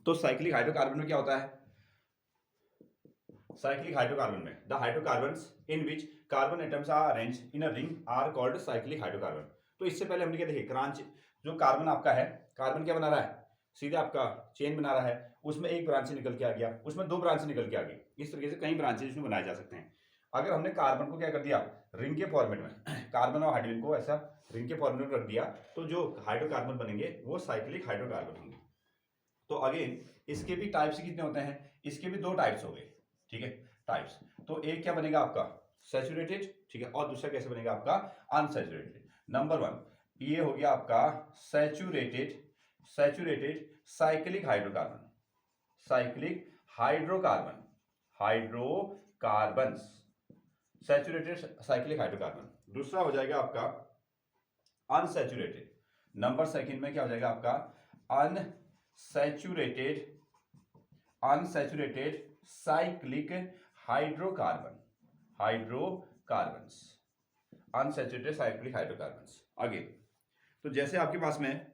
तो cyclic hydrocarbon में क्या होता है? साइक्लिक हाइड्रोकार्बन में the hydrocarbons in which carbon atoms are arranged in a ring are called cyclic hydrocarbon. तो इससे पहले हमने क्या देखिए, क्रांच जो कार्बन आपका है, कार्बन क्या बना रहा है? सीधे आपका चेन बना रहा है, उसमें एक ब्रांच से निकल के आ गया, उसमें दो ब्रांच से निकल के आ गई, इस तरीके से कई ब्रांचेज इसमें बनाए जा सकते हैं। अगर हमने कार्बन को क्या कर दिया, रिंग के फॉर्मेट में कार्बन और हाइड्रोजन को ऐसा रिंग के फॉर्मेट में रख दिया, तो जो हाइड्रोकार्बन बनेंगे वो साइक्लिक हाइड्रोकार्बन होंगे। तो अगेन इसके भी टाइप्स कितने होते हैं? इसके भी दो टाइप्स हो गए, ठीक है, टाइप्स। तो एक क्या बनेगा आपका सैचुरेटेड, ठीक है, और दूसरा कैसे बनेगा आपका अनसैचुरेटेड। नंबर 1 ये हो गया आपका saturated, saturated cyclic hydrocarbon, cyclic hydrocarbon, hydrocarbons, saturated cyclic hydrocarbon. दूसरा हो जाएगा आपका अनसैचुरेटेड। नंबर सेकंड में क्या हो जाएगा आपका unsaturated, unsaturated cyclic hydrocarbon, hydrocarbons, unsaturated cyclic hydrocarbons. आगे तो जैसे आपके पास में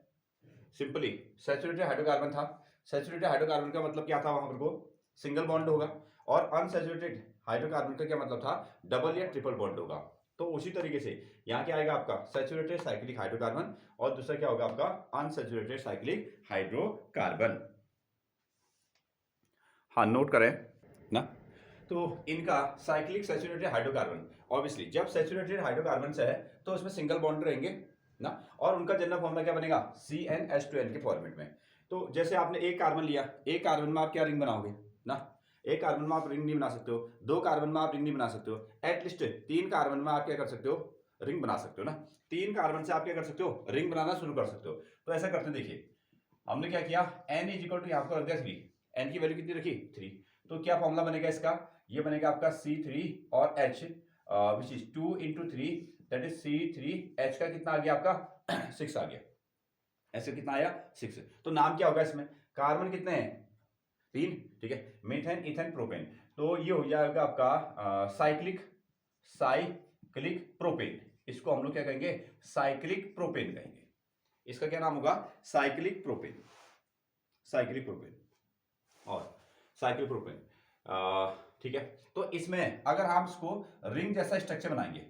सिंपली सैचुरेटेड हाइड्रोकार्बन था, सैचुरेटेड हाइड्रोकार्बन का मतलब क्या था, वहां पर को सिंगल बॉन्ड होगा, और अनसैचुरेटेड हाइड्रोकार्बन का क्या मतलब था, डबल या ट्रिपल बॉन्ड होगा। तो उसी तरीके से यहां क्या आएगा आपका सैचुरेटेड साइक्लिक हाइड्रोकार्बन, और दूसरा क्या होगा आपका अनसैचुरेटेड साइक्लिक हाइड्रोकार्बन। हाँ नोट करें ना। तो इनका साइक्लिक सैचुरेटेड हाइड्रोकार्बन, ऑब्वियसली जब सैचुरेटेड हाइड्रोकार्बन है तो उसमें सिंगल बॉन्ड रहेंगे ना, और उनका जनरल फॉर्मूला क्या बनेगा, CnH2n के फॉर्मेट में। तो जैसे आपने एक कार्बन लिया, एक कार्बन में आप क्या रिंग बनाओगे ना, एक कार्बन में आप रिंग नहीं बना सकते हो, दो कार्बन में आप रिंग नहीं बना सकते हो, एटलीस्ट तीन कार्बन में आप क्या कर सकते हो, रिंग बना सकते हो ना। तीन कार्बन से आप क्या कर सकते हो, रिंग बनाना शुरू कर सकते हो। तो ऐसा करते हैं, देखिए हमने क्या किया, n इज इक्वल टू यहाँ पर रख दिया 3, n की वैल्यू कितनी रखी 3, तो क्या फॉर्मूला बनेगा इसका, ये बनेगा आपका C3 और H which is 2 into 3 that is C3H का कितना आ गया आपका 6 आ गया, ऐसे कितना आया 6। तो नाम क्या होगा इसमें, कार्बन कितने हैं 3, ठीक है, मीथेन इथेन प्रोपेन, तो ये हो जाएगा आपका साइक्लिक, साइक्लिक प्रोपेन, इसको हम लोग क्या कहेंगे, साइक्लिक प्रोपेन कहेंगे, इसका क्या नाम होगा, साइक्लिक प्रोपेन, साइक्लिक प्रोपेन और साइक्लिक प्रोपेन, ठीक है। तो इसमें अगर आप इसको रिंग जैसा स्ट्रक्चर बनाएंगे,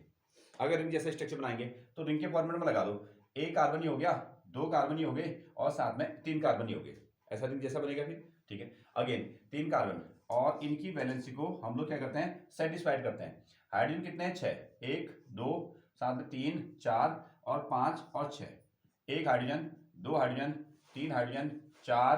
अगर रिंग जैसा स्ट्रक्चर बनाएंगे तो रिंग के फॉर्मेट में लगा दो, एक कार्बन ही हो गया, दो कार्बन ही हो गए, और साथ में तीन कार्बन ही हो गए, ऐसा रिंग जैसा बनेगा फिर, ठीक है। अगेन तीन कार्बन और इनकी वैलेंसी को हम लोग क्या करते हैं, सेटिस्फाइड करते हैं। हाइड्रोजन कितने हैं 6, 1 2 साथ में 3 4 और 5 और 6, एक हाइड्रोजन, दो हाइड्रोजन, तीन हाइड्रोजन, 4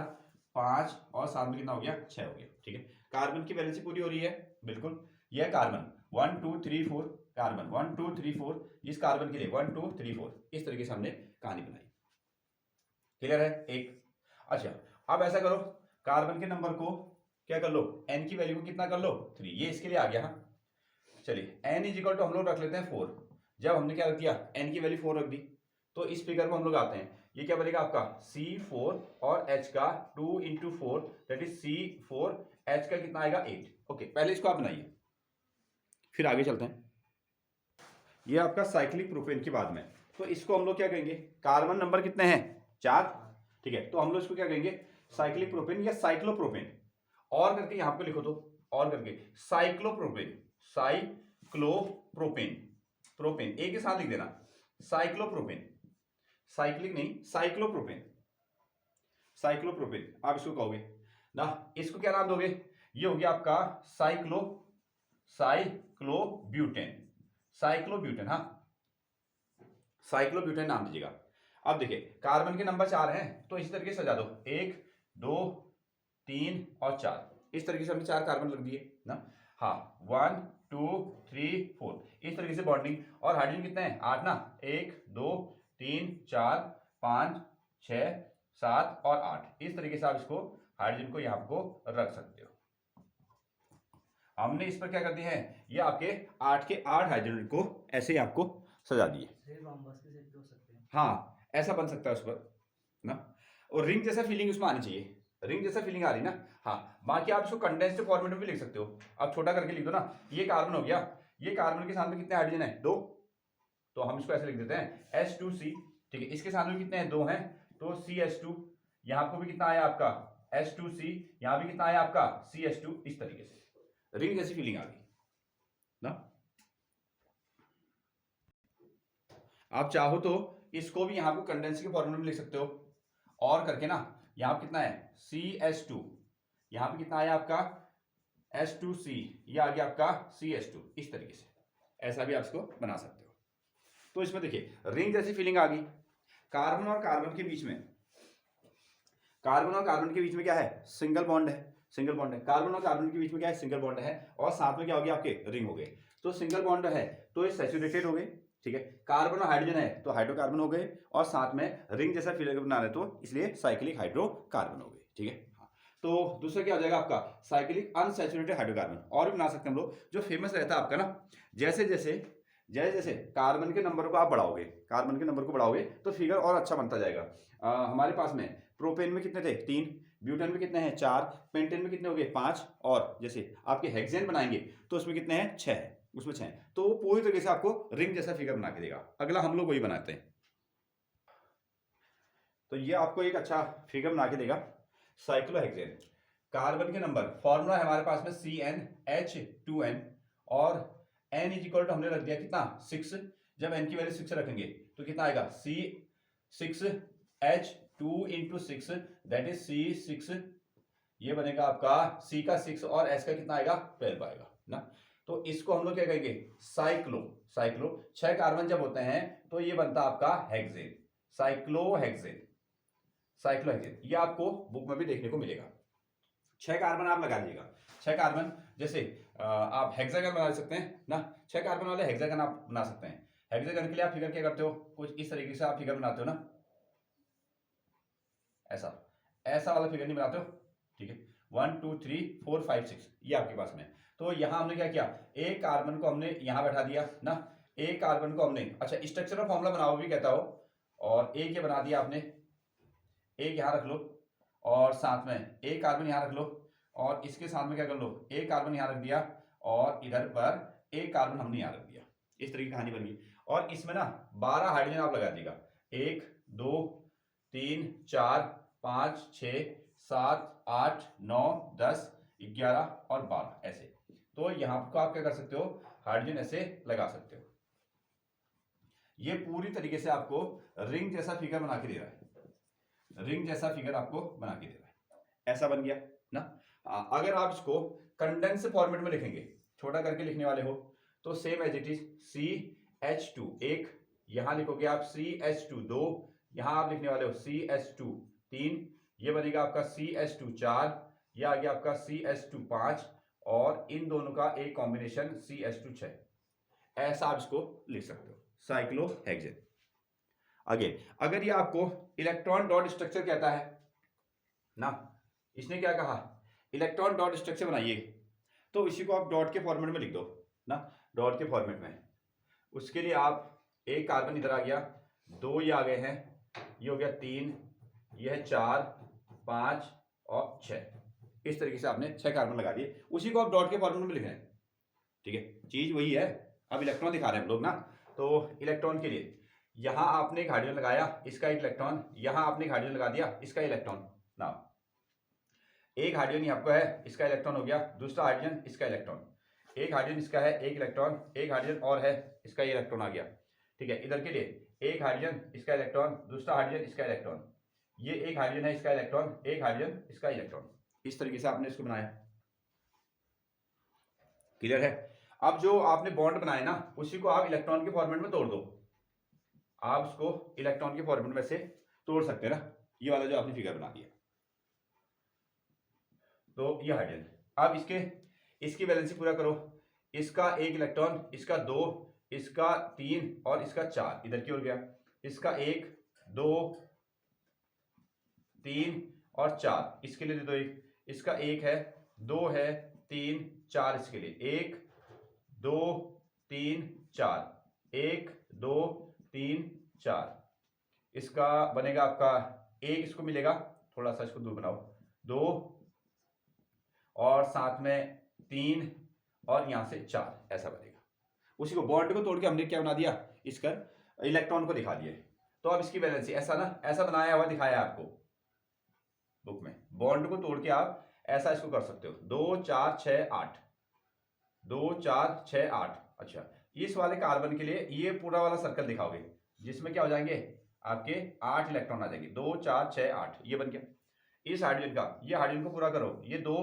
5 और साथ में कितना हो गया 6 हो गया, ठीक है। कार्बन की वैलेंसी पूरी हो रही है, बिल्कुल, यह कार्बन 1 2 3 4, कार्बन 1 2 3 4, इस कार्बन के लिए 1 2 3 4, इस तरीके से हमने कहानी बनाई, क्लियर है एक। अच्छा अब ऐसा करो, कार्बन के नंबर को क्या कर लो, n की वैल्यू को कितना कर लो 3, ये इसके लिए आ गया। हाँ चलिए n इज इक्वल टू हम लोग रख लेते हैं 4, जब हमने क्या रख दिया n की वैल्यू 4 रख दी, तो इस फिगर को हम लोग आते हैं, ये क्या बनेगा आपका C4 और H का 2 into 4 that is C4, H का कितना आएगा 8। ओके पहले इसको आप बनाइए, फिर आगे चलते हैं। ये आपका साइक्लिक प्रोपेन के बाद में, तो इसको हम लोग क्या कहेंगे, कार्बन नंबर कितने हैं 4, ठीक है, तो हम लोग इसको क्या कहेंगे साइक्लिक प्रोपेन या साइक्लोप्रोपेन, और करके यहां पे लिखो तो, और करके साइक्लोप्रोपेन, साइक्लोप्रोपेन, प्रोपेन एक के साथ लिख देना, साइक्लोप्रोपेन, साइक्लिक नहीं साइक्लोप्रोपेन, साइक्लोप्रोपेन आप इसको कहोगे ना, इसको क्या नाम दोगे, ये हो गया आपका साइक्लो, साइक्लोब्यूटेन, साइक्लोब्यूटेन, हाँ साइक्लोब्यूटेन नाम दीजिएगा। अब देखिए कार्बन के नंबर 4 हैं, तो इसी तरीके से सजा दो, 1 2 3 और 4, इस तरीके से हमने 4 कार्बन रख दिए ना, हाँ 1 2 3 4, इस तरीके से बॉन्डिंग। और हाइड्रोजन कितने हैं 8 ना, 1 2 3 4 5 6 7 और 8, इस तरीके से आप इसको हाइड्रोजन को यहाँ को रख सकते हो। हमने इस पर क्या कर दिया है, ये आपके 8 के 8 हाइड्रोजन को ऐसे ही आपको सजा दिए, हाँ ऐसा बन सकता है उस पर ना, और रिंग जैसा फीलिंग उसमें आनी चाहिए, रिंग जैसा फीलिंग आ रही ना, हाँ बाकी आप इसको कंडेंस्ड फॉर्मेट में भी लिख सकते हो, आप छोटा करके लिख दो ना, ये कार्बन हो गया, ये कार्बन के साथ में कितने हाइड्रोजन है 2, तो हम इसको ऐसे लिख देते हैं H2C, ठीक है, इसके साथ में कितने हैं 2 हैं, तो CH2, यहाँ को भी कितना आया आपका H2C, यहां भी कितना आया आपका CH2, इस तरीके से रिंग जैसी फीलिंग आ गई ना। आप चाहो तो इसको भी यहां को कंडेंस के फॉर्मूले में लिख सकते हो, और करके ना यहां कितना है CH2, यहां पे कितना आया आपका H2C, ये आ गया आपका CH2, इस तरीके से ऐसा भी आप इसको बना सकते हो। तो इसमें देखिए रिंग जैसी फीलिंग आ गई। कार्बन और कार्बन के बीच में, कार्बन और कार्बन के बीच में क्या है, सिंगल बॉन्ड है, सिंगल बॉन्ड है। कार्बन और कार्बन के बीच में क्या है, सिंगल बॉन्ड है, और साथ में क्या हो गया आपके रिंग हो गए। तो सिंगल बॉन्ड है तो ये सैचुरेटेड हो गए, ठीक है। कार्बन और हाइड्रोजन है तो हाइड्रोकार्बन हो गए, और साथ में रिंग जैसा फीलिंग बना रहे तो इसलिए साइक्लिक हाइड्रोकार्बन हो गए, ठीक है। तो दूसरा क्या हो जाएगा आपका साइक्लिक अनसैचुरेटेड हाइड्रोकार्बन। और भी बना सकते हैं हम लोग, जो फेमस रहता है आपका ना, जैसे जैसे कार्बन के नंबर को आप बढ़ाओगे, कार्बन के नंबर को बढ़ाओगे तो फिगर और अच्छा बनता जाएगा। हमारे पास में प्रोपेन में कितने थे 3, ब्यूटेन में कितने हैं 4, पेंटेन में कितने हो गए 5, और जैसे आपके हेक्सेन बनाएंगे तो उसमें कितने हैं 6 है, उसमें 6 है। तो वो पूरी तरीके से आपको रिंग जैसा फिगर बना के देगा। अगला हम लोग वही बनाते हैं, तो ये आपको एक अच्छा फिगर बना के देगा साइक्लोहेक्सेन। कार्बन के नंबर फॉर्मूला है हमारे पास में CnH2n, और n इज इक्वल टू हमने रख दिया कितना 6। जब n की वैल्यू 6 रखेंगे तो कितना आएगा C6H2 into 6, that is C6, ये बनेगा आपका C का 6 और S का कितना आएगा 12 आएगा ना। तो इसको हम लोग क्या कहेंगे साइक्लो 6 कार्बन जब होते हैं तो ये बनता आपका हेक्सेन, साइक्लोहेक्सेन। ये आपको बुक में भी देखने को मिलेगा। 6 कार्बन आप लगा लीजिएगा, 6 कार्बन, जैसे आप हेक्सागन बना सकते हैं ना, 6 कार्बन वाले हेक्सागन आप बना सकते हैं। हेक्सागन के लिए आप फिगर क्या करते हो, कुछ इस तरीके से आप फिगर बनाते हो ना, ऐसा वाला फिगर नहीं बनाते हो, ठीक है। 1 2 3 4 5 6 ये आपके पास में। तो यहां हमने क्या किया, एक कार्बन को हमने यहां बैठा दिया ना, एक कार्बन को हमने, अच्छा स्ट्रक्चरल फॉर्मूला बनाओ भी कहता हो, और एक ये बना दिया आपने, एक यहां रख लो, और साथ में एक कार्बन यहां रख लो, और इसके साथ में क्या कर लो, एक कार्बन यहां रख दिया, और इधर पर एक कार्बन हमने यहां रख दिया। इस तरह की कहानी बन गई। और इसमें ना 12 हाइड्रोजन आप लगा दीजिएगा, 1 2 3 4 5 6 7 8 9 10 11 और 12 ऐसे। तो यहां को आप क्या कर सकते हो, हाइड्रोजन ऐसे लगा सकते हो। ये पूरी तरीके से आपको रिंग जैसा फिगर बना के दे रहा है, रिंग जैसा फिगर आपको बना के दे रहा है, ऐसा बन गया ना। अगर आप इसको कंडेंस फॉर्मेट में लिखेंगे, छोटा करके लिखने वाले हो, तो same as it is CH2 1, यहां लिखोगे आप CH2 2, यहां आप लिखने वाले हो CH2 3, ये बनेगा आपका CH2 4, यह आ गया आपका CH2 5, और इन दोनों का एक कॉम्बिनेशन CH2 6। ऐसा आप इसको लिख सकते हो साइक्लोहेक्सेन। अगेन अगर ये आपको इलेक्ट्रॉन डॉट स्ट्रक्चर कहता है ना, इसने क्या कहा इलेक्ट्रॉन डॉट स्ट्रक्चर बनाइए, तो इसी को आप डॉट के फॉर्मेट में लिख दो ना, डॉट के फॉर्मेट में। उसके लिए आप एक कार्बन इधर आ गया, 2 ये आ गए हैं, ये हो गया 3, ये है 4 5 और 6, इस तरीके से आपने 6 कार्बन लगा दिए, उसी को आप डॉट के फॉर्मेट में लिख रहे हैं, ठीक है। चीज वही है, अब इलेक्ट्रॉन दिखा रहे हैं हम लोग ना। तो इलेक्ट्रॉन के लिए यहां आपने एक हाइड्रोजन लगाया, इसका एक इलेक्ट्रॉन, यहां आपने एक हाइड्रोजन लगा दिया, इसका इलेक्ट्रॉन ना, एक हाइड्रोजन आपको है, इसका इलेक्ट्रॉन हो गया, दूसरा हाइड्रोजन इसका इलेक्ट्रॉन, एक हाइड्रोजन इसका है, एक इलेक्ट्रॉन, एक हाइड्रोजन और है, इसका इलेक्ट्रॉन आ गया, ठीक है। इधर के लिए एक हाइड्रोजन इसका इलेक्ट्रॉन, दूसरा हाइड्रोजन इसका इलेक्ट्रॉन, ये एक हाइड्रोजन है इसका इलेक्ट्रॉन, एक हाइड्रोजन इसका इलेक्ट्रॉन, इस तरीके से आपने इसको बनाया। क्लियर है। अब जो आपने बॉन्ड बनाया ना, उसी को आप इलेक्ट्रॉन के फॉर्मेट में तोड़ दो, आप उसको इलेक्ट्रॉन के फॉर्मेट में से तोड़ सकते हैं ना, ये वाला जो आपने फिगर बना दिया। तो ये हाइड्रोजन, अब इसकी वैलेंसी पूरा करो, इसका एक इलेक्ट्रॉन, इसका 2, इसका 3 और इसका 4 इधर की ओर गया, इसका 1 2 3 और 4 इसके लिए दे दो, एक इसका 1 है, 2 है, 3 4 इसके लिए 1 2 3 4, 1 2 3 4, इसका बनेगा आपका 1, इसको मिलेगा, थोड़ा सा इसको दूर बनाओ, 2 और साथ में 3 और यहां से 4, ऐसा बनेगा। उसी को बॉन्ड को तोड़ के हमने क्या बना दिया, इसका इलेक्ट्रॉन को दिखा दिया। तो अब इसकी वैलेंसी ऐसा ना, ऐसा बनाया हुआ दिखाया है आपको बुक में, बॉन्ड को तोड़ के आप ऐसा इसको कर सकते हो, 2 4 6 8, 2 4 6 8। अच्छा, इस वाले कार्बन के लिए ये पूरा वाला सर्कल दिखाओगे जिसमें क्या हो जाएंगे आपके 8 इलेक्ट्रॉन आ जाएंगे, 2 4 6 8, ये बन गया। इस हाइड्रोजन का, ये हाइड्रोजन को पूरा करो, ये 2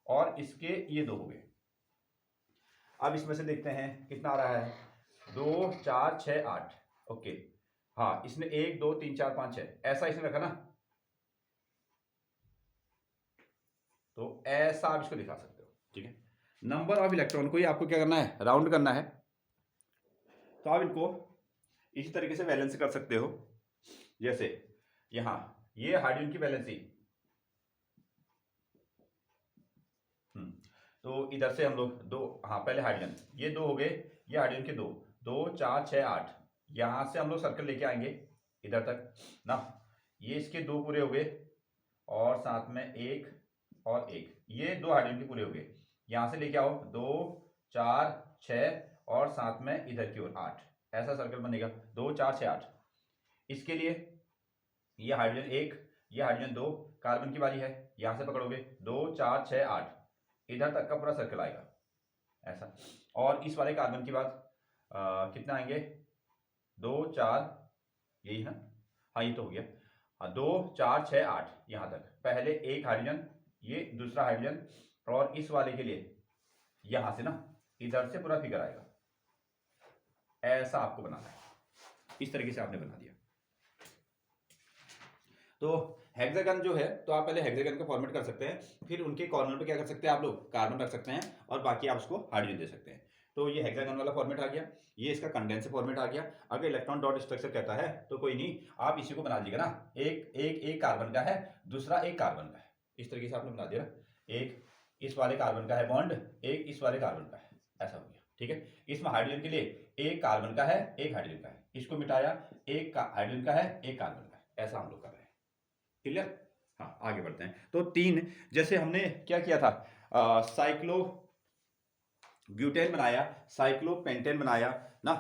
और इसके ये 2 हो गए। अब इसमें से देखते हैं कितना आ रहा है, 2 4 6 8। ओके, हाँ इसने 1 2 3 4 5 6 ऐसा इसने रखा ना, तो ऐसा आप इसको दिखा सकते हो। ठीक है, नंबर ऑफ इलेक्ट्रॉन को ही आपको क्या करना है, राउंड करना है। तो आप इनको इसी तरीके से वैलेंस कर सकते हो, जैसे यहां ये हाइड्रोजन की वैलेंसी, तो इधर से हम लोग 2, हाँ पहले हाइड्रोजन ये 2 हो गए, ये हाइड्रोजन के 2, 2 4 6 8, यहां से हम लोग सर्कल लेके आएंगे इधर तक ना, ये इसके 2 पूरे हो गए और साथ में 1 और 1, ये 2 हाइड्रोजन के पूरे हो गए। यहां से लेके आओ 2 4 6 और साथ में इधर की ओर 8, ऐसा सर्कल बनेगा 2 4 6 8। इसके लिए ये हाइड्रोजन 1, ये हाइड्रोजन 2, कार्बन की बारी है, यहां से पकड़ोगे 2 4 6 8, इधर तक का पूरा सर्कल आएगा ऐसा। और इस वाले कार्बन की बात कितना आएंगे, 2 4, यही है, हाँ ये तो हो गया, हाँ 2 4 6 8, यहां तक पहले एक हाइड्रोजन, ये दूसरा हाइड्रोजन, और इस वाले के लिए यहां से ना इधर से पूरा फिगर आएगा, ऐसा आपको बनाना है। इस तरीके से आपने बना दिया। तो हेक्सागन जो है, तो आप पहले हेक्सागन का फॉर्मेट कर सकते हैं, फिर उनके कॉर्नर पे क्या कर सकते हैं आप लोग, कार्बन रख सकते हैं और बाकी आप उसको हाइड्रोजन दे सकते हैं। तो ये हेक्सागन वाला फॉर्मेट आ गया, ये इसका कंडेंसर फॉर्मेट आ गया। अगर इलेक्ट्रॉन डॉट स्ट्रक्चर कहता है तो कोई नहीं, आप इसी को बना लीजिएगा ना, एक कार्बन का है, दूसरा एक कार्बन का है, इस तरीके से आपने बना दिया ना, एक इस वाले कार्बन का है बॉन्ड, एक इस वाले कार्बन का है, ऐसा हो गया। ठीक है, इसमें हाइड्रोजन के लिए एक कार्बन का है, एक हाइड्रोजन का है, इसको मिटाया, एक हाइड्रोजन का है, एक कार्बन का है, ऐसा हम लोग कर रहे हैं। क्लियर? हाँ आगे बढ़ते हैं। तो 3, जैसे हमने क्या किया था, साइक्लो ब्यूटेन बनाया, साइक्लोपेंटेन बनाया ना,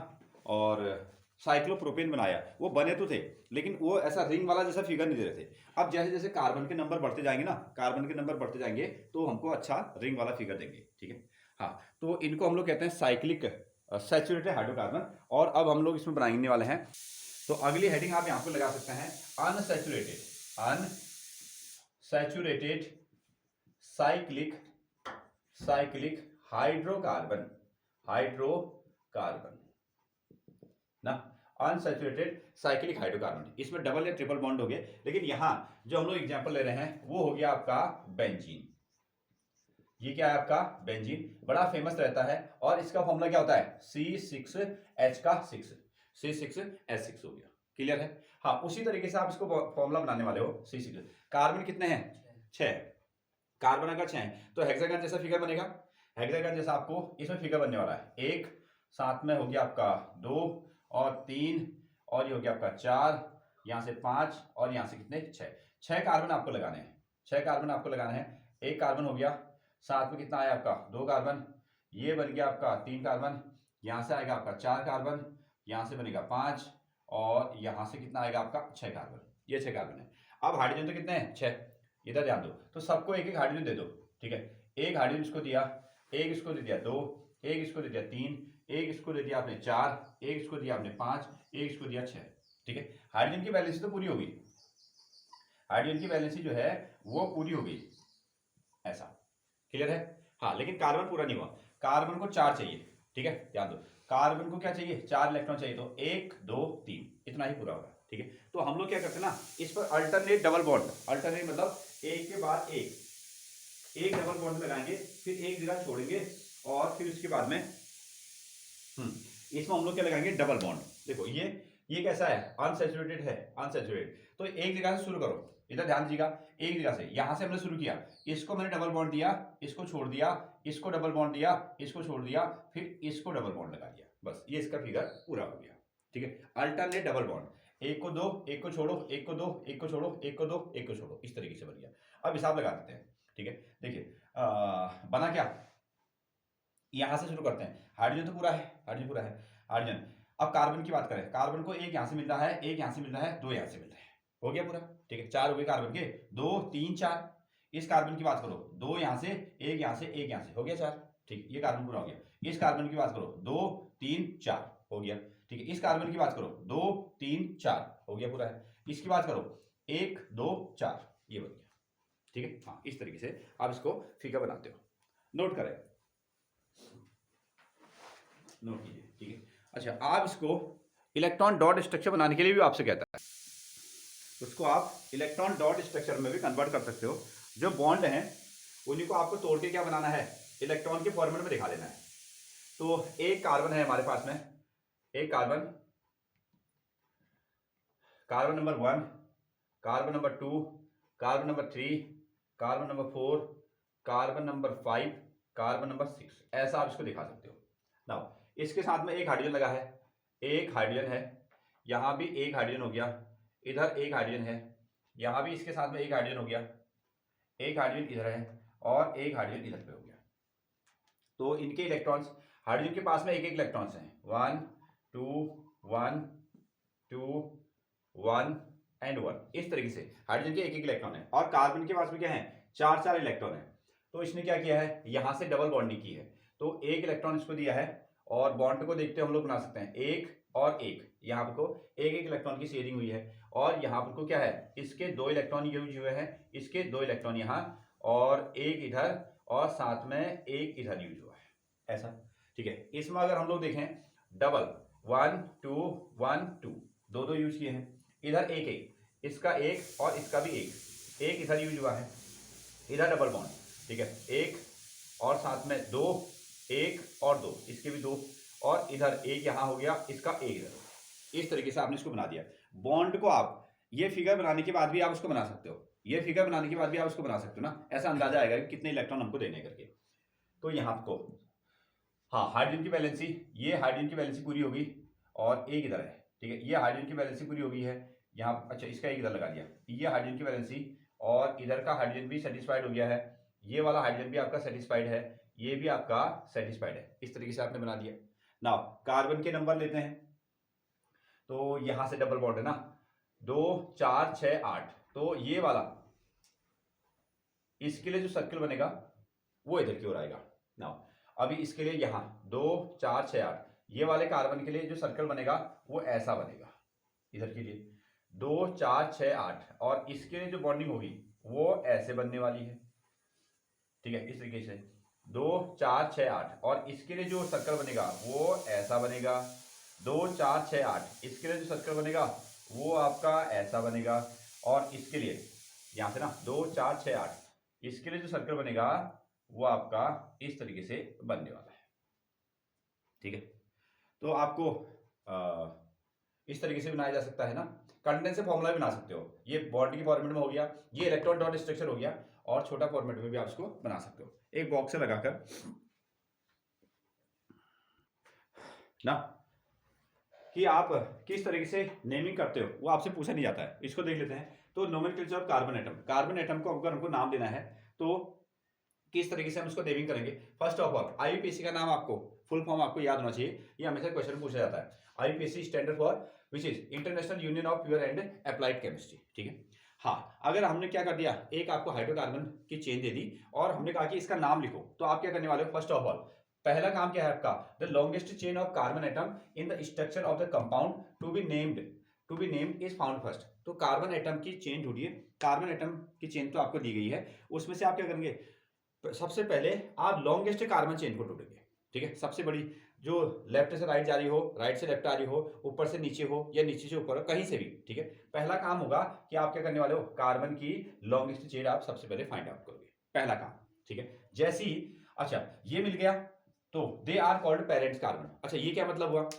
और साइक्लोप्रोपेन बनाया, वो बने तो थे लेकिन वो ऐसा रिंग वाला जैसा फिगर नहीं दे रहे थे। अब जैसे जैसे कार्बन के नंबर बढ़ते जाएंगे ना, कार्बन के नंबर बढ़ते जाएंगे तो हमको अच्छा रिंग वाला फिगर देंगे। ठीक है, हाँ तो इनको हम लोग कहते हैं साइक्लिक सैचुरेटेड हाइड्रोकार्बन। और अब हम लोग इसमें बनाने वाले हैं, तो अगली हेडिंग आप यहाँ पर लगा सकते हैं, अनसैचुरेटेड साइक्लिक हाइड्रोकार्बन ना, अनसैचुरेटेड साइक्लिक हाइड्रोकार्बन। इसमें डबल या ट्रिपल बॉन्ड हो गए, लेकिन यहां जो हम लोग एग्जांपल ले रहे हैं वो हो गया आपका बेंजीन। ये क्या है आपका बेंजीन, बड़ा फेमस रहता है, और इसका फॉर्मूला क्या होता है, C6H का 6, C6H6 हो गया। क्लियर है? हाँ उसी तरीके से आप इसको फॉर्मूला बनाने वाले हो, C6। कार्बन कितने हैं, 6, कार्बन अगर 6 है तो हेक्सागन जैसा फिगर बनेगा, हेक्सागन जैसा आपको इसमें फिगर बनने वाला है, एक साथ में हो गया आपका 2 और 3 और ये हो गया आपका 4, यहाँ से 5 और यहाँ से कितने 6 कार्बन आपको लगाने हैं, 6 कार्बन आपको लगाने हैं। एक कार्बन हो गया, साथ में कितना आया आपका 2 कार्बन, ये बन गया आपका 3 कार्बन, यहाँ से आएगा आपका 4 कार्बन, यहाँ से बनेगा 5 और यहाँ से कितना आएगा आपका 6 कार्बन, ये 6 कार्बन है। अब हाइड्रोजन तो कितने हैं 6, इधर ध्यान दो, तो सबको एक एक हाइड्रोजन दे दो। ठीक है, एक हाइड्रोजन इसको दिया, एक इसको दे दिया 2, एक इसको दे दिया 3, एक इसको दे दिया आपने 4, एक इसको दिया आपने 5, एक इसको दिया 6। ठीक है, हाइड्रोजन की वैलेंसी तो पूरी हो गई, हाइड्रोजन की वैलेंसी जो है वो पूरी हो गई, ऐसा। क्लियर है? हाँ लेकिन कार्बन पूरा नहीं हुआ, कार्बन को 4 चाहिए। ठीक है, ध्यान दो, कार्बन को क्या चाहिए, 4 इलेक्ट्रॉन चाहिए, तो 1 2 3 इतना ही पूरा होगा। ठीक है, तो हम लोग क्या करते हैं ना, इस पर अल्टरनेट डबल बॉन्ड, अल्टरनेट मतलब एक के बाद एक डबल बॉन्ड लगाएंगे, फिर एक जगह छोड़ेंगे और फिर उसके बाद में इसमें हम लोग क्या लगाएंगे, डबल बॉन्ड। देखो ये कैसा है, अनसैचुरेटेड है, अनसैचुरेटेड। तो एक जगह से शुरू करो, इधर ध्यान दीजिएगा, एक जगह से, यहां से हमने शुरू किया, इसको मैंने डबल बॉन्ड दिया, इसको छोड़ दिया, इसको डबल बॉन्ड दिया, इसको छोड़ दिया, फिर इसको डबल बॉन्ड लगा दिया, बस ये इसका फिगर पूरा हो गया। ठीक है, अल्टरनेट डबल बॉन्ड, एक को दो, एक को छोड़ो, एक को दो, एक को छोड़ो, एक को दो, एक को छोड़ो, इस तरीके से बन गया। अब हिसाब लगा देते हैं। ठीक है, देखिए बना क्या, यहां से शुरू करते हैं, हाइड्रोजन तो पूरा है, हाइड्रोजन पूरा है, हाइड्रोजन। अब कार्बन की बात करें, कार्बन को एक यहां से मिल रहा है, एक यहां से मिल रहा है, 2 यहां से मिल रहा है, हो गया पूरा। ठीक है, 4 हो गए कार्बन के, 2 3 4, इस कार्बन की बात करो, 2 यहाँ से, 1 यहाँ से, 1 यहाँ से, हो गया 4। ठीक, ये कार्बन पूरा हो गया। इस कार्बन की बात करो, 2 3 4 हो गया। ठीक है, इस कार्बन की बात करो, 2 3 4 हो गया पूरा है। इसकी बात करो, 1 2 4, ये बन गया। ठीक है, हाँ, इस तरीके से आप इसको फिगर बनाते हो। नोट करें, नोट कीजिए। ठीक है, अच्छा, आप इसको इलेक्ट्रॉन डॉट स्ट्रक्चर बनाने के लिए भी आपसे कहता है, उसको आप इलेक्ट्रॉन डॉट स्ट्रक्चर में भी कन्वर्ट कर सकते हो। जो बॉन्ड हैं उन्हीं को आपको तोड़ के क्या बनाना है, इलेक्ट्रॉन के फॉर्मेट में दिखा देना है। तो एक कार्बन है हमारे पास में, एक carbon, carbon number 1, carbon number 2, carbon number 3, carbon number 4, carbon number 5, carbon number 6, ऐसा आप इसको दिखा सकते हो। नाउ इसके साथ में एक हाइड्रोजन लगा है, एक हाइड्रोजन है, यहां भी एक हाइड्रोजन हो गया, इधर एक हाइड्रोजन है, यहां भी इसके साथ में एक हाइड्रोजन हो गया, एक हाइड्रोजन इधर है और एक हाइड्रोजन इधर पे हो गया। तो इनके इलेक्ट्रॉन्स, हाइड्रोजन के पास में एक एक इलेक्ट्रॉन्स हैं, 1 2 1 2 1 एंड 1, इस तरीके से हाइड्रोजन के एक एक इलेक्ट्रॉन है। और कार्बन के पास में क्या है, 4 इलेक्ट्रॉन है। तो इसने क्या किया है, यहां से डबल बॉन्डिंग की है, तो एक इलेक्ट्रॉन इसको दिया है और बॉन्ड को देखते हम लोग बना सकते हैं, एक और एक, यहाँ पर को एक एक इलेक्ट्रॉन की शेयरिंग हुई है। और यहाँ पर को क्या है, इसके 2 इलेक्ट्रॉन यूज हुए हैं, इसके 2 इलेक्ट्रॉन यहाँ और एक इधर और साथ में एक इधर यूज हुआ है, ऐसा। ठीक है, इसमें अगर हम लोग देखें डबल 1 2 1 2, दो यूज किए हैं, इधर एक एक, इसका एक और इसका भी एक इधर यूज हुआ है, इधर डबल बॉन्ड। ठीक है, एक और साथ में 2, एक और 2, इसके भी 2, और इधर एक यहां हो गया, इसका एक इधर। इस तरीके से आपने इसको बना दिया। बॉन्ड को आप ये फिगर बनाने के बाद भी आप उसको बना सकते हो, ये फिगर बनाने के बाद भी आप उसको बना सकते हो ना, ऐसा अंदाजा आएगा कि कितने इलेक्ट्रॉन हमको देने करके। तो यहाँ को, हाँ, हाइड्रोजन की वैलेंसी, ये हाइड्रोजन की वैलेंसी पूरी होगी और एक इधर है। ठीक है, ये हाइड्रोजन की वैलेंसी पूरी हो गई है यहाँ, अच्छा, इसका एक इधर लगा दिया, ये हाइड्रोजन की वैलेंसी और इधर का हाइड्रोजन भी सेटिस्फाइड हो गया है, ये वाला हाइड्रोजन भी आपका सेटिस्फाइड है, ये भी आपका सेटिस्फाइड है। इस तरीके से आपने बना दिया। नाउ कार्बन के नंबर लेते हैं, तो यहां से डबल बॉन्ड है ना, 2 4 6 8, तो ये वाला, इसके लिए जो सर्कल बनेगा वो इधर की ओर आएगा। नाउ अभी इसके लिए यहां 2 4 6 8, ये वाले कार्बन के लिए जो सर्कल बनेगा वो ऐसा बनेगा, इधर के लिए 2 4 6 8, और इसके लिए जो बॉन्डिंग होगी वो ऐसे बनने वाली है। ठीक है, इस तरीके से 2 4 6 8, और इसके लिए जो सर्कल बनेगा वो ऐसा बनेगा, 2 4 6 8, इसके लिए जो सर्कल बनेगा वो आपका ऐसा बनेगा, और इसके लिए यहां से ना 2 4 6 8, इसके लिए जो सर्कल बनेगा वो आपका इस तरीके से बनने वाला है। ठीक है, तो आपको इस तरीके से बनाया जा सकता है ना। कंडेंसर फॉर्मूला भी बना सकते हो, ये बॉन्ड की फॉर्मेट में हो गया, ये इलेक्ट्रॉन डॉट स्ट्रक्चर हो गया, और छोटा फॉर्मेट में भी आप इसको बना सकते हो, एक बॉक्स से लगाकर ना। कि आप किस तरीके से नेमिंग करते हो वो आपसे पूछा नहीं जाता है, इसको देख लेते हैं। तो nomenclature of carbon atom, carbon atom को अगर हमको नाम देना है तो किस तरीके से हम उसको नेमिंग करेंगे। फर्स्ट ऑफ ऑल आईयूपीएसी का नाम आपको, फुल फॉर्म आपको याद होना चाहिए, ये हमेशा क्वेश्चन पूछा जाता है। IUPAC standard for which is international union of pure and applied chemistry. ठीक है, हाँ, अगर हमने क्या कर दिया, एक आपको हाइड्रोकार्बन की चेन दे दी और हमने कहा कि इसका नाम लिखो, तो आप क्या करने वाले हो, फर्स्ट ऑफ ऑल पहला काम क्या है आपका, the longest chain of carbon atom in the structure of the compound to be named is found first. तो कार्बन एटम की चेन ढूंढिए, कार्बन एटम की चेन तो आपको दी गई है, उसमें से आप क्या करेंगे, सबसे पहले आप लॉन्गेस्ट कार्बन चेन को ढूंढेंगे। ठीक है, सबसे बड़ी, जो लेफ्ट से राइट जा रही हो, राइट से लेफ्ट आ रही हो, ऊपर से नीचे हो या नीचे से ऊपर हो, कहीं से भी। ठीक है, पहला काम होगा कि आप क्या करने वाले हो, कार्बन की लॉन्गेस्ट चेन आप सबसे पहले फाइंड आउट करोगे, पहला काम। ठीक है, जैसे ही, अच्छा, ये मिल गया तो they are called parents carbon. अच्छा, ये क्या मतलब हुआ,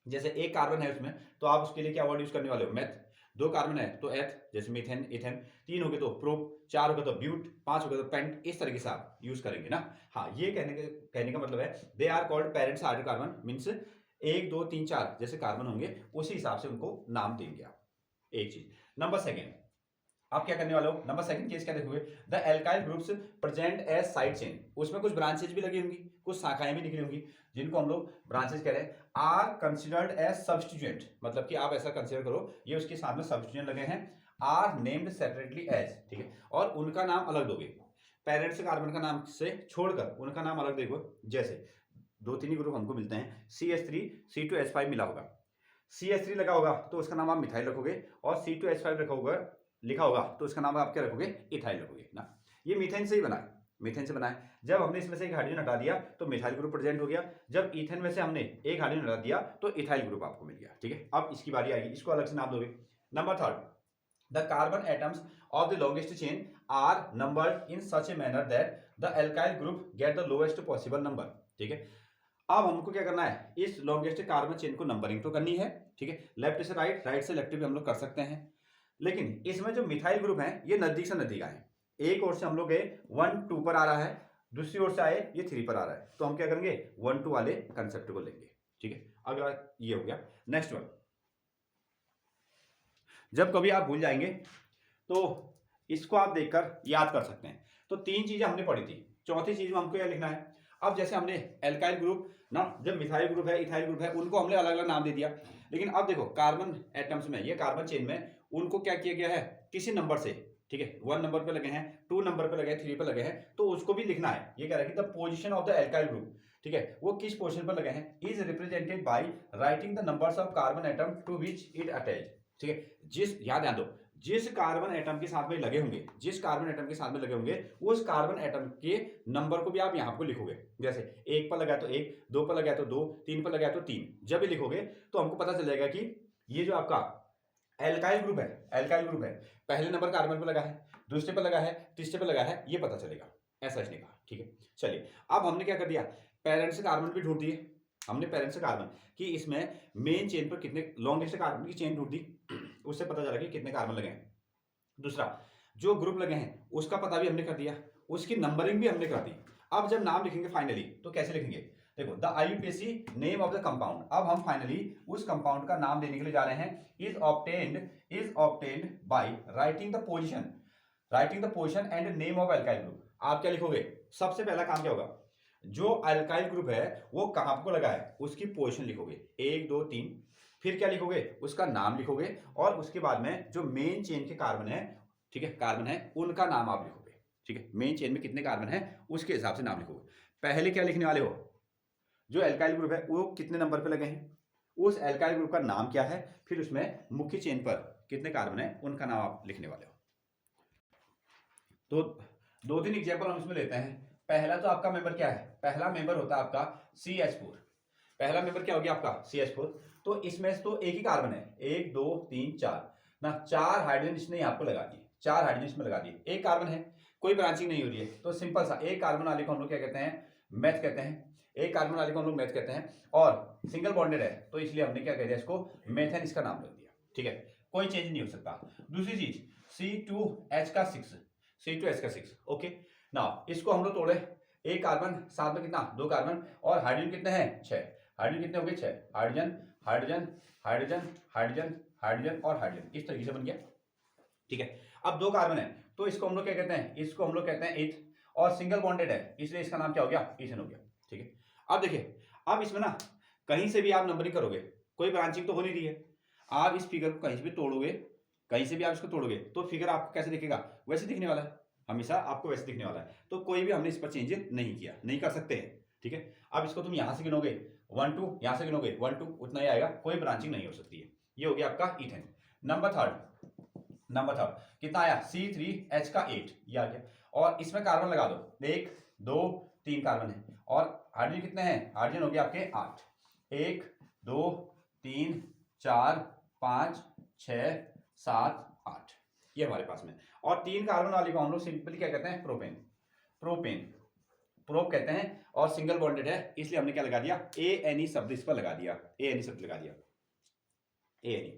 जैसे एक कार्बन है उसमें तो आप उसके लिए क्या वर्ड यूज करने वाले हो, मेथ। 2 कार्बन है तो एथ, जैसे मीथेन इथेन। 3 हो गए तो प्रोप, 4 हो गए तो ब्यूट, 5 हो गए तो पेंट, इस तरीके से आप यूज करेंगे ना। हाँ, ये कहने का मतलब है they are called parents hydrocarbon, means 1 2 3 4 जैसे कार्बन होंगे उसी हिसाब से उनको नाम देंगे आप। एक चीज। नंबर सेकेंड, आप क्या करने वाले हो, नंबर सेकंड केस क्या देखोगे, हुए the alkyl groups present as side chain. उसमें कुछ ब्रांचेज भी लगी होंगी, कुछ शाखाएं भी निकली होंगी, जिनको हम लोग ब्रांचेज कह रहे हैं। आर कंसिडर्ड एज सब्स्टिट्यूएंट, मतलब कि आप ऐसा कंसिडर करो ये उसके साथ में सब्स्टिट्यूएंट लगे हैं, आर नेम्ड सेपरेटली एज, ठीक है, और उनका नाम अलग दोगे, पेरेंट्स कार्बन का नाम से छोड़कर उनका नाम अलग देखो। जैसे दो तीन ही ग्रुप हमको मिलते हैं, CH3 C2H5 मिला होगा, CH3 लगा होगा तो उसका नाम आप मिथाइल रखोगे, और C2H5 रखा होगा लिखा होगा तो उसका नाम आप क्या रखोगे, इथाइल रखोगे ना। ये मीथेन से ही बना है, मीथेन से बना है। जब हमने इसमें से एक हाइड्रोजन हटा दिया तो मिथाइल ग्रुप प्रेजेंट हो गया, जब ईथेन में से हमने एक हाइड्रोजन हटा दिया तो इथाइल ग्रुप आपको मिल गया, ठीक है। अब इसकी बारी आएगी, इसको अलग से नाम दोगे। Number third, the carbon atoms of the longest chain are numbered in such a manner that the alkyl group get the lowest possible number, ठीक है। अब हमको क्या करना है, इस लॉन्गेस्ट कार्बन चेन को नंबरिंग तो करनी है, ठीक है, लेफ्ट से राइट, राइट से लेफ्ट भी हम लोग कर सकते हैं, लेकिन इसमें जो मिथाइल ग्रुप है ये नजदीक से नजदीक आए, एक ओर से हम लोग गए 1 2 पर आ रहा है, दूसरी ओर से आए ये 3 पर आ रहा है, तो हम क्या करेंगे 1 2 वाले कंसेप्ट को लेंगे, ठीक है। अगला ये हो गया। नेक्स्ट वन, जब कभी आप भूल जाएंगे तो इसको आप देखकर याद कर सकते हैं। तो तीन चीजें हमने पढ़ी थी, चौथी चीज में हमको यह लिखना है। अब जैसे हमने एल्काइल ग्रुप ना, जब मिथाइल ग्रुप है इथाइल ग्रुप है उनको हमने अलग अलग नाम दे दिया, लेकिन अब देखो कार्बन एटम्स में, ये कार्बन चेन में उनको क्या किया गया है, किसी नंबर से, ठीक है, 1 नंबर पे लगे हैं, 2 नंबर पे लगे हैं, 3 पे लगे हैं, तो उसको भी लिखना है। ये कह रहा है कि the position of the alkyl group, ठीक है, वो किस पोजीशन पर लगे हैं, is represented by writing the numbers of carbon atom to which it attach, ठीक है। जिस याद ध्यान दो, जिस कार्बन एटम के साथ में लगे होंगे, जिस कार्बन एटम के साथ में लगे होंगे उस कार्बन एटम के नंबर को भी आप यहाँ पर लिखोगे। जैसे 1 पर लगा तो 1, 2 पर लगा तो 2, 3 पर लगा तो 3, जब भी लिखोगे तो हमको पता चल जाएगा कि ये जो आपका एल्काइल ग्रुप है, एल्काइल ग्रुप है, पहले नंबर कार्बन पर लगा है, दूसरे पर लगा है, तीसरे पर लगा है, ये पता चलेगा, ऐसा इसने कहा, ठीक है। चलिए अब हमने क्या कर दिया, पेरेंट्स कार्बन भी ढूंढ दिए हमने, पेरेंट्स कार्बन कि इसमें मेन चेन पर कितने, लॉन्गेस्ट कार्बन की चेन ढूंढ दी, उससे पता चला कि कितने कार्बन लगे हैं। दूसरा जो ग्रुप लगे हैं उसका पता भी हमने कर दिया, उसकी नंबरिंग भी हमने कर दी। अब जब नाम लिखेंगे फाइनली तो कैसे लिखेंगे, देखो the IUPAC name of the compound, अब हम फाइनली उस कंपाउंड का नाम देने के लिए जा रहे हैं, is obtained by writing the position and name of alkyl group. आप क्या लिखोगे, सबसे पहला काम क्या होगा, जो अल्काइल ग्रुप है वो कहां को लगा है उसकी पोजीशन लिखोगे, 1 2 3, फिर क्या लिखोगे, उसका नाम लिखोगे, और उसके बाद में जो मेन चेन के कार्बन है, ठीक है, कार्बन है उनका नाम आप लिखोगे, ठीक है, मेन चेन में कितने कार्बन है उसके हिसाब से नाम लिखोगे। पहले क्या लिखने वाले हो, जो एल्काइल ग्रुप है वो कितने नंबर पे लगे हैं, उस एल्काइल ग्रुप का नाम क्या है, फिर उसमें मुख्य चेन पर कितने कार्बन है उनका नाम आप लिखने वाले हो। तो 2-3 एग्जाम्पल हम इसमें लेते हैं। पहला तो आपका मेंबर क्या है, पहला मेंबर होता है आपका CH4, पहला मेंबर क्या हो गया आपका CH4, तो इसमें तो एक ही कार्बन है, 1 2 3 4 ना, 4 हाइड्रोजन इसने आपको लगा दिए, 4 हाइड्रोजन इसमें लगा दिए, एक कार्बन है, कोई ब्रांचिंग नहीं हो रही है, तो सिंपल सा एक कार्बन वाले को हम लोग क्या कहते हैं, मैथ कहते हैं, एक कार्बन वाले को हम लोग मैथ कहते हैं, और सिंगल बॉन्डेड है तो इसलिए हमने क्या कह दिया इसको मेथेन, इसका नाम रख दिया, ठीक है, कोई चेंज नहीं हो सकता। दूसरी चीज C2H का 6, ओके ना, इसको हम लोग तोड़े, एक कार्बन साथ में कितना, 2 कार्बन, और हाइड्रोजन कितने हैं 6, हाइड्रोजन कितने हो गए 6, hydrogen hydrogen hydrogen hydrogen hydrogen और हाइड्रोजन, इस तरीके से बन गया, ठीक है। अब 2 कार्बन है तो इसको हम लोग क्या कहते हैं, इसको हम लोग कहते हैं इथ, और सिंगल बॉन्डेड है इसलिए इसका नाम क्या हो गया, इथेन हो गया, ठीक है। अब देखिए, अब इसमें ना कहीं से भी आप नंबरिंग करोगे, कोई ब्रांचिंग तो हो नहीं रही है, आप इस फिगर को कहीं से भी तोड़ोगे, कहीं से भी आप इसको तोड़ोगे तो फिगर आपको कैसे दिखेगा, वैसे दिखने वाला है, हमेशा आपको वैसे दिखने वाला है, तो कोई भी हमने इस पर चेंज नहीं किया, नहीं कर सकते हैं, ठीक है। अब इसको तुम यहां से गिनोगे 1 2, यहां से गिनोगे 1 2, उतना ही आएगा, कोई ब्रांचिंग नहीं हो सकती है। ये हो गया आपका इथेन। नंबर थर्ड कितना आया, C3H का 8, ये आ गया, और इसमें कार्बन लगा दो, 1 2 3 कार्बन है, और हाइड्रोजन कितने हैं, हाइड्रोजन हो गया आपके 8, 1 2 3 4 5 6 7 8, ये हमारे पास में, और 3 कार्बन वाले को हम लोग सिंपली क्या कहते हैं, प्रोप कहते हैं, और सिंगल बॉन्डेड है इसलिए हमने क्या लगा दिया, ANE शब्द इस पर लगा दिया, ANE शब्द लगा दिया, ANE।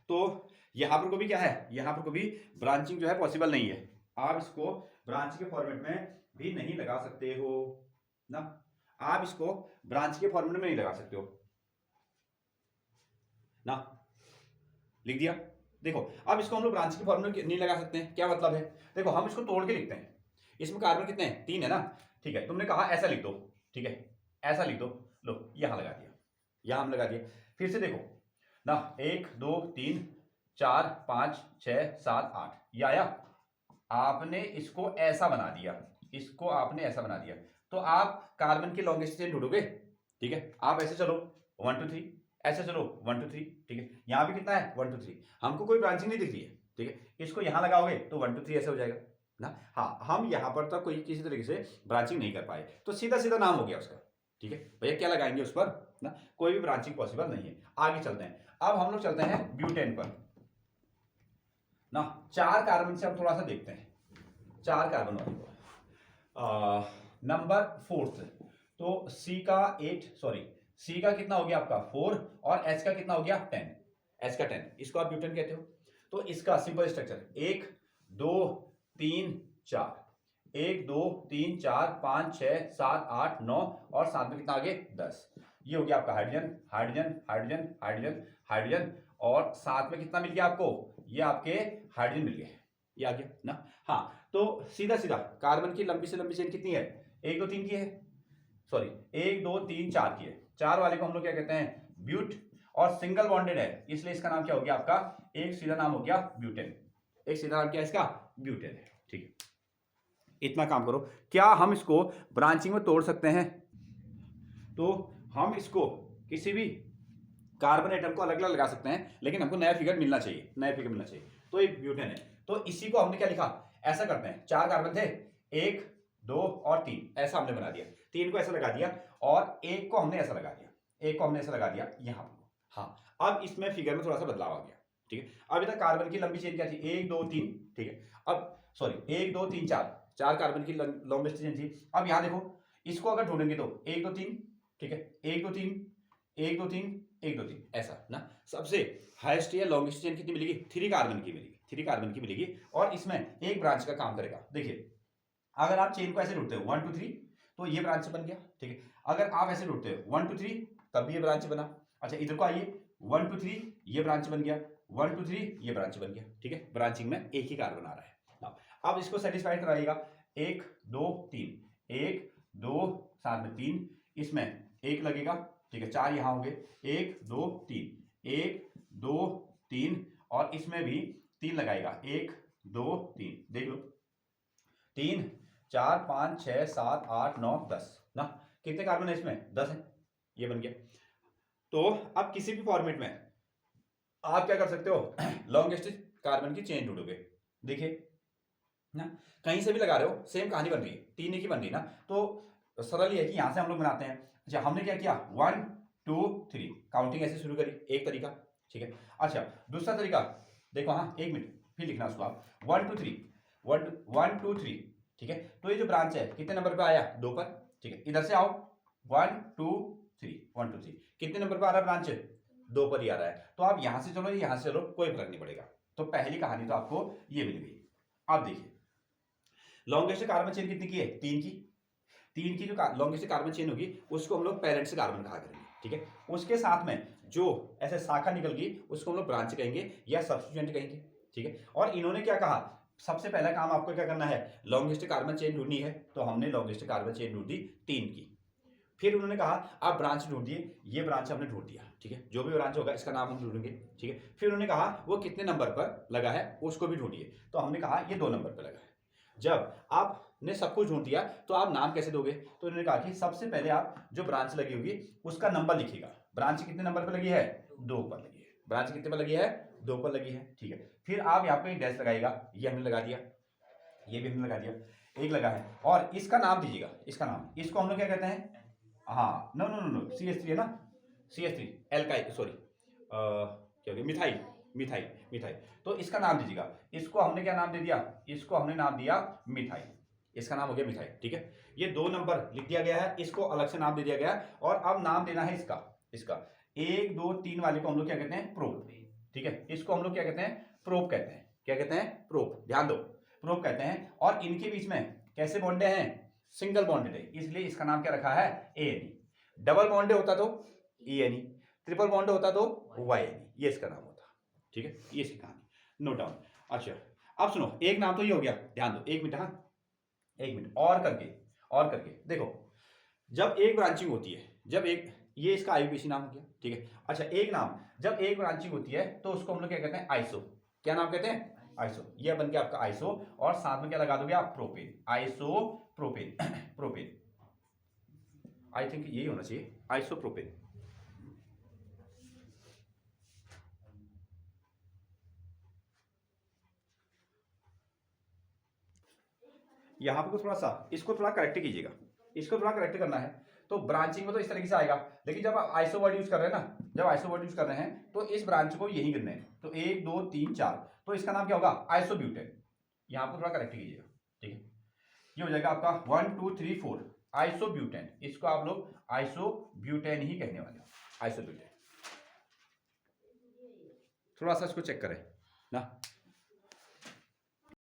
तो यहां पर को भी क्या है, यहां पर को भी ब्रांचिंग जो है पॉसिबल नहीं है, आप इसको ब्रांच के फॉर्मेट में भी नहीं लगा सकते हो ना, आप इसको ब्रांच के फॉर्मेट में नहीं लगा सकते हो ना, लिख दिया। देखो अब इसको हम लोग ब्रांच के फॉर्मेट में नहीं लगा सकते हैं, क्या मतलब है, देखो हम इसको तोड़ के लिखते हैं, इसमें कार्बन कितने हैं, 3 है ना, ठीक है, तुमने कहा ऐसा लिख दो, ठीक है, ऐसा लिख दो, लो यहां लगा दिया, यहां हम लगा दिया, फिर से देखो ना, 1 2 3 4 5 6 7 8, ये आया। आपने इसको ऐसा बना दिया, इसको आपने ऐसा बना दिया, तो आप कार्बन की लॉन्गेस्ट चेन ढूंढोगे। ठीक है, आप ऐसे चलो 1 2 3, ऐसे चलो 1 2 3। ठीक है, यहां भी कितना है 1 2 3, हमको कोई ब्रांचिंग नहीं दिख रही है। ठीक है, इसको यहां लगाओगे तो 1 2 3 ऐसे हो जाएगा ना। हाँ, हम यहां पर तो कोई किसी तरीके से ब्रांचिंग नहीं कर पाए, तो सीधा सीधा नाम हो गया उसका। ठीक है भैया, क्या लगाएंगे उस पर ना, कोई भी ब्रांचिंग पॉसिबल नहीं है। आगे चलते हैं, अब हम लोग चलते हैं ब्यूटेन पर ना। 4 कार्बन से हम थोड़ा सा देखते हैं, 4 कार्बन वाले को। नंबर 4th, तो सी का 8, सॉरी सी का कितना हो गया आपका 4, और एच का कितना हो गया 10, एच का 10, इसको आप ब्यूटेन कहते हो। तो इसका सिंपल स्ट्रक्चर 1 2 3 4, 1 2 3 4 5 6 7 8 9, और साथ में कितना आगे 10। ये हो गया आपका hydrogen hydrogen hydrogen hydrogen hydrogen, और साथ में कितना मिल गया आपको, ये आपके हाइड्रोजन मिल गए, ये आ गया ना। हाँ, तो सीधा सीधा कार्बन की लंबी से लंबी चेन कितनी है, 1 2 3 की है, सॉरी 1 2 3 4 की है। 4 वाले को हम लोग क्या कहते हैं ब्यूट, और सिंगल बॉन्डेड है, इसलिए इसका नाम क्या हो गया आपका, एक सीधा नाम हो गया ब्यूटेन, एक सीधा नाम क्या है इसका ब्यूटेन है। ठीक है, इतना काम करो। क्या हम इसको ब्रांचिंग में तोड़ सकते हैं, तो हम इसको किसी भी कार्बन एटम को अलग अलग लगा सकते हैं, लेकिन हमको नया फिगर मिलना चाहिए, नया फिगर मिलना चाहिए। तो ये ब्यूटेन है, तो इसी को हमने क्या लिखा, ऐसा करते हैं, 4 कार्बन थे, 1 2 और 3, ऐसा हमने बना दिया, 3 को ऐसा लगा दिया, और 1 को हमने ऐसा लगा दिया, 1 को हमने ऐसा लगा दिया यहां पर। हाँ, अब इसमें फिगर में थोड़ा सा बदलाव आ गया। ठीक है, अभी तक कार्बन की लंबी चेन क्या थी, 1 2 3। ठीक है, अब सॉरी 1 2 3 4, 4 कार्बन की लॉन्गेस्ट चेन थी। अब यहां देखो, इसको अगर ढूंढेंगे तो 1 2 3, ठीक है 1 2 3 1 2 3 1 2 3, ऐसा ना। सबसे हाईएस्ट या लॉन्गेस्ट चेन कितनी मिलेगी, 3 कार्बन की मिलेगी, 3 कार्बन की मिलेगी, और इसमें एक ब्रांच का काम करेगा। देखिए, अगर आप चेन को ऐसे ढूंढते हो 1 2 3, तो ये ब्रांच बन गया। ठीक है, अगर आप ऐसे ढूंढते हो 1 2 3, तब भी ये ब्रांच बना। अच्छा, इधर को आइए, 1 2 3, ये ब्रांच बन गया, 1 2 3, ये ब्रांच बन गया। ठीक है, ब्रांचिंग में एक ही कार्बन आ रहा है। अब इसको सेटिस्फाइड कराइएगा, 1 2 3, 1 2 साथ में 3, इसमें 1 लगेगा। ठीक है, 4 यहां होंगे, 1 2 3, 1 2 3, और इसमें भी 3 लगाएगा, 1 2 3, देख लो 3 4 5 6 7 8 9 10 ना। कितने कार्बन है इसमें, 10 है, ये बन गया। तो अब किसी भी फॉर्मेट में आप क्या कर सकते हो, लॉन्गेस्ट कार्बन की चेन ढूंढोगे। देखिए ना, कहीं से भी लगा रहे हो, सेम कहानी बन रही है, 3 एक ही बन रही है ना। तो सरल ये है कि यहां से हम लोग बनाते हैं। अच्छा, हमने क्या किया, 1 2 3, काउंटिंग ऐसे शुरू करी, एक तरीका। ठीक है, अच्छा दूसरा तरीका देखो, हाँ 1 मिनट फिर लिखना उसको आप, 1 2 3 1 2 3। ठीक है, तो ये जो ब्रांच है कितने नंबर पे आया, 2 पर। ठीक है, इधर से आओ, 1 2 3 1 2 3, कितने नंबर पे आ रहा है ब्रांच, 2 पर ही आ रहा है। तो आप यहां से चलो, यहां से चलो, कोई फर्क नहीं पड़ेगा। तो पहली कहानी तो आपको ये मिल गई। अब देखिए, लॉन्गेस्ट कार्बन चेन कितनी की है, 3 की। 3 की जो लॉन्गेस्ट कार्बन चेन होगी, उसको हम लोग पेरेंट्स कार्बन कहा करेंगे। ठीक है, उसके साथ में जो ऐसे शाखा निकल गई, उसको हम लोग ब्रांच कहेंगे या सब्स्टिट्यूएंट कहेंगे। ठीक है, और इन्होंने क्या कहा, सबसे पहला काम आपको क्या करना है, लॉन्गेस्ट कार्बन चेन ढूंढनी है। तो हमने लॉन्गेस्ट कार्बन चेन ढूंढ दी 3 की। फिर उन्होंने कहा आप ब्रांच ढूंढ दिए, ये ब्रांच हमने ढूंढ दिया। ठीक है, जो भी ब्रांच होगा इसका नाम हम ढूंढेंगे। ठीक है, फिर उन्होंने कहा वो कितने नंबर पर लगा है, उसको भी ढूंढिए। तो हमने कहा ये 2 नंबर पर लगा है। जब आपने सब कुछ ढूंढ दिया, तो आप नाम कैसे दोगे, तो उन्होंने कहा कि सबसे पहले आप जो ब्रांच लगी होगी उसका नंबर लिखिएगा। ब्रांच कितने नंबर पर लगी है, 2 पर लगी है। ब्रांच कितने पर लगी है, 2 पर लगी है। ठीक है, फिर आप यहाँ पे डैश लगाएगा, ये हमने लगा दिया, ये भी हमने लगा दिया, एक लगा है, और इसका नाम दीजिएगा, इसका नाम, इसको हम लोग क्या कहते हैं, हाँ no no no no, CH3 है ना, CH3 एल्काइल, सॉरी क्या हो गया, मिथाइल, मिथाइल, मिथाइल। तो इसका नाम दीजिएगा, इसको हमने क्या नाम दे दिया, इसको हमने नाम दिया मिथाइल, इसका नाम हो गया मिथाइल। ठीक है, ये 2 नंबर लिख दिया गया है, इसको अलग से नाम दे दिया गया है। और अब नाम देना है इसका, इसका 1 2 3 वाले को हम लोग क्या कहते हैं, प्रोप। ठीक है, इसको हम लोग क्या कहते हैं, प्रोप कहते हैं। क्या कहते हैं, प्रोप, ध्यान दो, प्रोप कहते हैं। और इनके बीच में कैसे बॉन्डे हैं, सिंगल बॉन्डेड है, इसलिए इसका नाम क्या रखा है, ANE। डबल बॉन्डे होता तो ENE, ट्रिपल बॉन्ड होता तो YNE, ये इसका नाम होता। ठीक है, ये इसकी कहानी, नोट डाउन। अच्छा, अब सुनो, एक नाम तो ये हो गया, ध्यान दो, 1 मिनट, हाँ 1 मिनट और करके देखो, जब एक ब्रांचिंग होती है, जब एक ये इसका आईयूपीएसी नाम हो गया, ठीक है। अच्छा, एक नाम, जब एक ब्रांचिंग होती है तो उसको हम लोग क्या कहते हैं, आइसो। क्या नाम कहते हैं, आइसो। ये बन के आपका आइसो, और साथ में क्या लगा दोगे आप, propane, iso propane propane, I think यही होना चाहिए, आइसो प्रोपेन। यहां पर थोड़ा सा इसको थोड़ा करेक्ट कीजिएगा, इसको थोड़ा करेक्ट करना है। तो ब्रांचिंग में तो इस तरीके से आएगा, लेकिन जब आप आइसो वर्ड यूज कर रहे हैं ना, जब आइसो वर्ड यूज कर रहे हैं तो इस ब्रांच को यही गिनने हैं, तो 1 2 3 4, तो इसका नाम क्या होगा, आइसोब्यूटेन। यहां पर थोड़ा करेक्ट कीजिएगा, ठीक है। ये हो जाएगा आपका 1 2 3 4 आइसोब्यूटेन, इसको आप लोग आइसोब्यूटेन ही कहने वाले हो, आइसोब्यूटेन। थोड़ा सा इसको चेक करें ना।